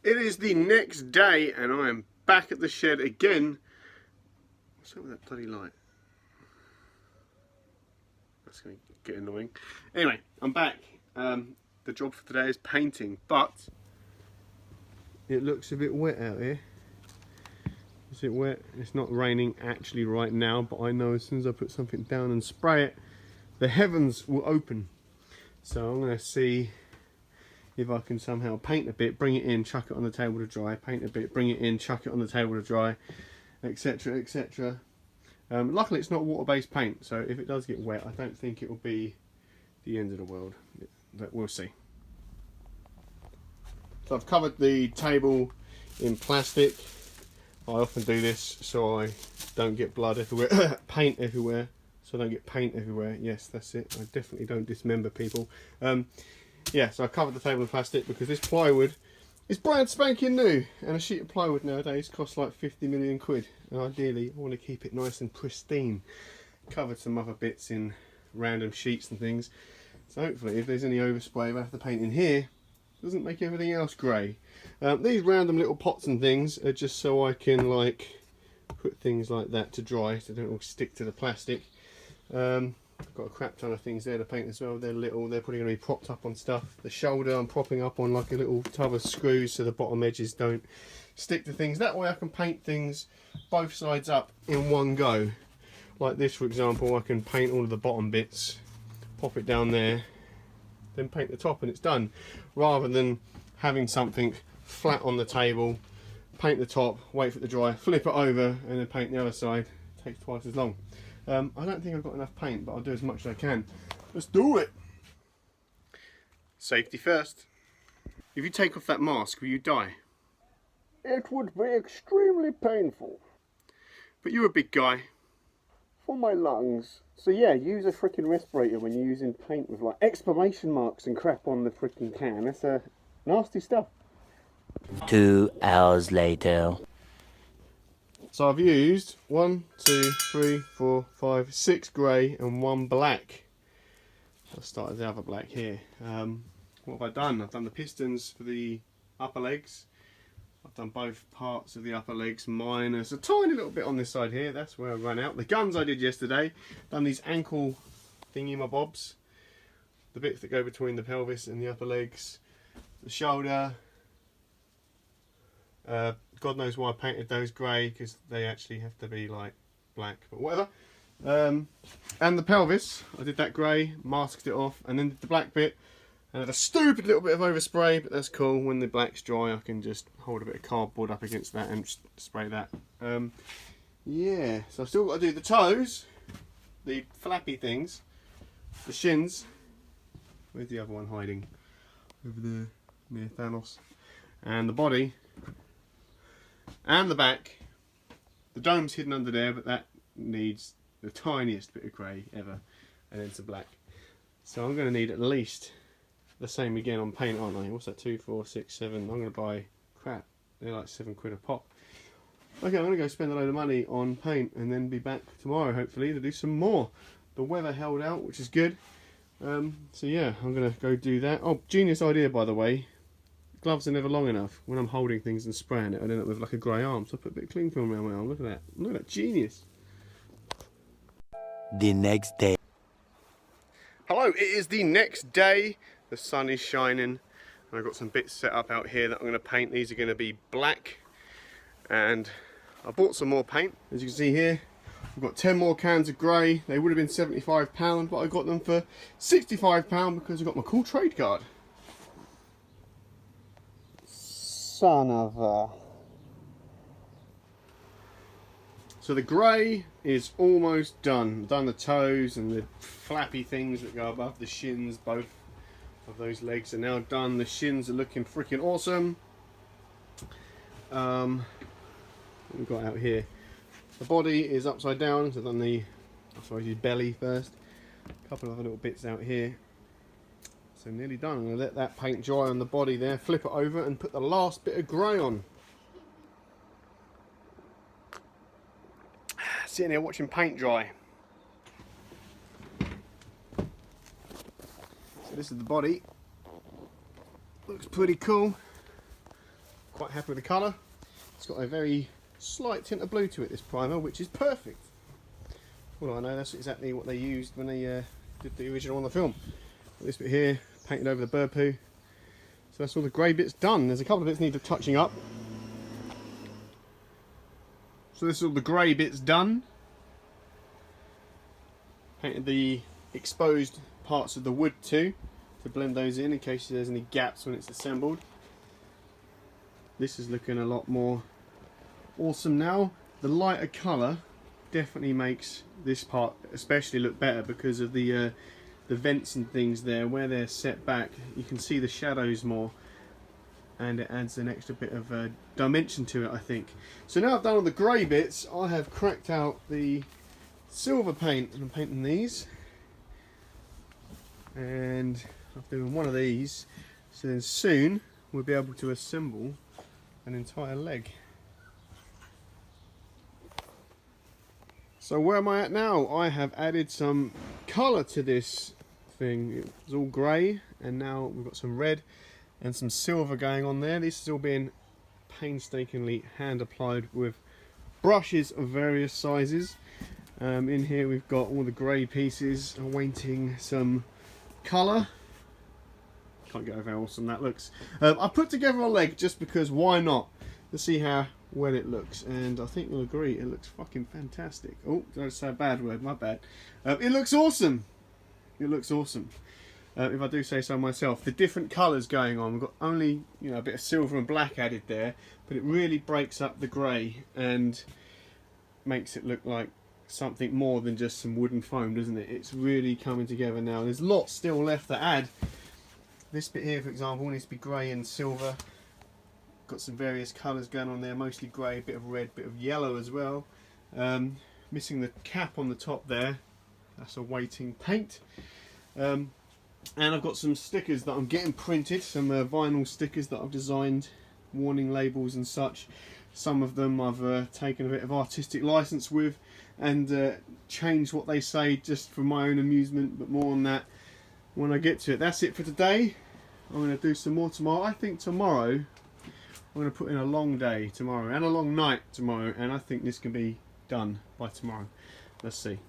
It is the next day and I am back at the shed again. What's up with that bloody light? That's going to get annoying. Anyway, I'm back. The job for today is painting, but it looks a bit wet out here. Is it wet? It's not raining actually right now, but I know as soon as I put something down and spray it, the heavens will open. So I'm going to see if I can somehow paint a bit, bring it in, chuck it on the table to dry, paint a bit, bring it in, chuck it on the table to dry, etc, etc. Luckily it's not water-based paint, so if it does get wet I don't think it will be the end of the world, but we'll see. So I've covered the table in plastic. I often do this so I don't get blood everywhere, paint everywhere, so I don't get paint everywhere. Yes, that's it, I definitely don't dismember people. Yeah, so I covered the table in plastic because this plywood is brand spanking new, and a sheet of plywood nowadays costs like 50 million quid, and ideally I want to keep it nice and pristine. Covered some other bits in random sheets and things, so hopefully if there's any overspray I have to paint in here, it doesn't make everything else grey. These random little pots and things are just so I can like put things like that to dry so they don't all stick to the plastic. I've got a crap ton of things there to paint as well. They're little, they're probably going to be propped up on stuff. The shoulder I'm propping up on like a little tub of screws so the bottom edges don't stick to things. That way I can paint things both sides up in one go. Like this for example, I can paint all of the bottom bits, pop it down there, then paint the top and it's done. Rather than having something flat on the table, paint the top, wait for it to dry, flip it over and then paint the other side. It takes twice as long. I don't think I've got enough paint, but I'll do as much as I can. Let's do it! Safety first. If you take off that mask, will you die? It would be extremely painful. But you're a big guy. For my lungs. So yeah, use a freaking respirator when you're using paint with like exclamation marks and crap on the freaking can. That's nasty stuff. 2 hours later. So I've used 1, 2, 3, 4, 5, 6 grey and 1 black. I've started the other black here. What have I done? I've done the pistons for the upper legs. I've done both parts of the upper legs minus a tiny little bit on this side here. That's where I ran out. The guns I did yesterday. Done these ankle thingy-my-bobs. The bits that go between the pelvis and the upper legs. The shoulder. God knows why I painted those grey, because they actually have to be like black, but whatever. And the pelvis, I did that grey, masked it off, and then did the black bit. And had a stupid little bit of overspray, but that's cool. When the black's dry, I can just hold a bit of cardboard up against that and spray that. Yeah, so I've still got to do the toes, the flappy things, the shins. Where's the other one hiding? Over there, near Thanos. And the body. And the back. The dome's hidden under there, but that needs the tiniest bit of grey ever, and then some black. So I'm going to need at least the same again on paint, aren't I? What's that? 2, 4, 6, 7. I'm going to buy crap. They're like 7 quid a pop. Okay, I'm going to go spend a load of money on paint and then be back tomorrow hopefully to do some more. The weather held out, which is good. So yeah, I'm going to go do that. Oh, genius idea by the way. Gloves are never long enough. When I'm holding things and spraying it, I end up with like a grey arm. So I put a bit of cling film around my arm. Look at that. Look at that. Genius. The next day. Hello, it is the next day. The sun is shining. And I've got some bits set up out here that I'm going to paint. These are going to be black. And I bought some more paint. As you can see here, I've got 10 more cans of grey. They would have been £75, but I got them for £65 because I got my cool trade card. Son of a... So the grey is almost done. I've done the toes and the flappy things that go above the shins. Both of those legs are now done. The shins are looking freaking awesome. What we've got out here. The body is upside down, so I've done the belly first. A couple of other little bits out here. So nearly done. I'm going to let that paint dry on the body there, flip it over and put the last bit of grey on. Sitting here watching paint dry. So this is the body. Looks pretty cool. Quite happy with the colour. It's got a very slight tint of blue to it, this primer, which is perfect. Well, I know that's exactly what they used when they did the original on the film. This bit here, painted over the bird poo. So that's all the grey bits done. There's a couple of bits need touching up. So this is all the grey bits done. Painted the exposed parts of the wood too, to blend those in case there's any gaps when it's assembled. This is looking a lot more awesome now. The lighter colour definitely makes this part especially look better because of the vents and things there. Where they're set back, you can see the shadows more, and it adds an extra bit of dimension to it, I think. So now I've done all the grey bits, I have cracked out the silver paint, and I'm painting these. And I'm doing one of these, so then soon we'll be able to assemble an entire leg. So where am I at now? I have added some colour to this thing. It was all grey, and now we've got some red and some silver going on there. This is all being painstakingly hand applied with brushes of various sizes. In here we've got all the grey pieces awaiting some colour. Can't get over how awesome that looks. I put together a leg just because why not? Let's see how well it looks, and I think you'll agree it looks fucking fantastic. Oh, did I say a bad word? My bad. It looks awesome. It looks awesome. If I do say so myself. The different colours going on. We've got only, you know, a bit of silver and black added there, but it really breaks up the grey and makes it look like something more than just some wooden foam, doesn't it? It's really coming together now. There's lots still left to add. This bit here, for example, needs to be grey and silver. Got some various colours going on there, mostly grey, a bit of red, bit of yellow as well. Missing the cap on the top there. That's awaiting paint. And I've got some stickers that I'm getting printed, some vinyl stickers that I've designed, warning labels and such. Some of them I've taken a bit of artistic license with and changed what they say just for my own amusement, but more on that when I get to it. That's it for today. I'm going to do some more tomorrow. I think tomorrow I'm going to put in a long day tomorrow and a long night tomorrow, and I think this can be done by tomorrow. Let's see.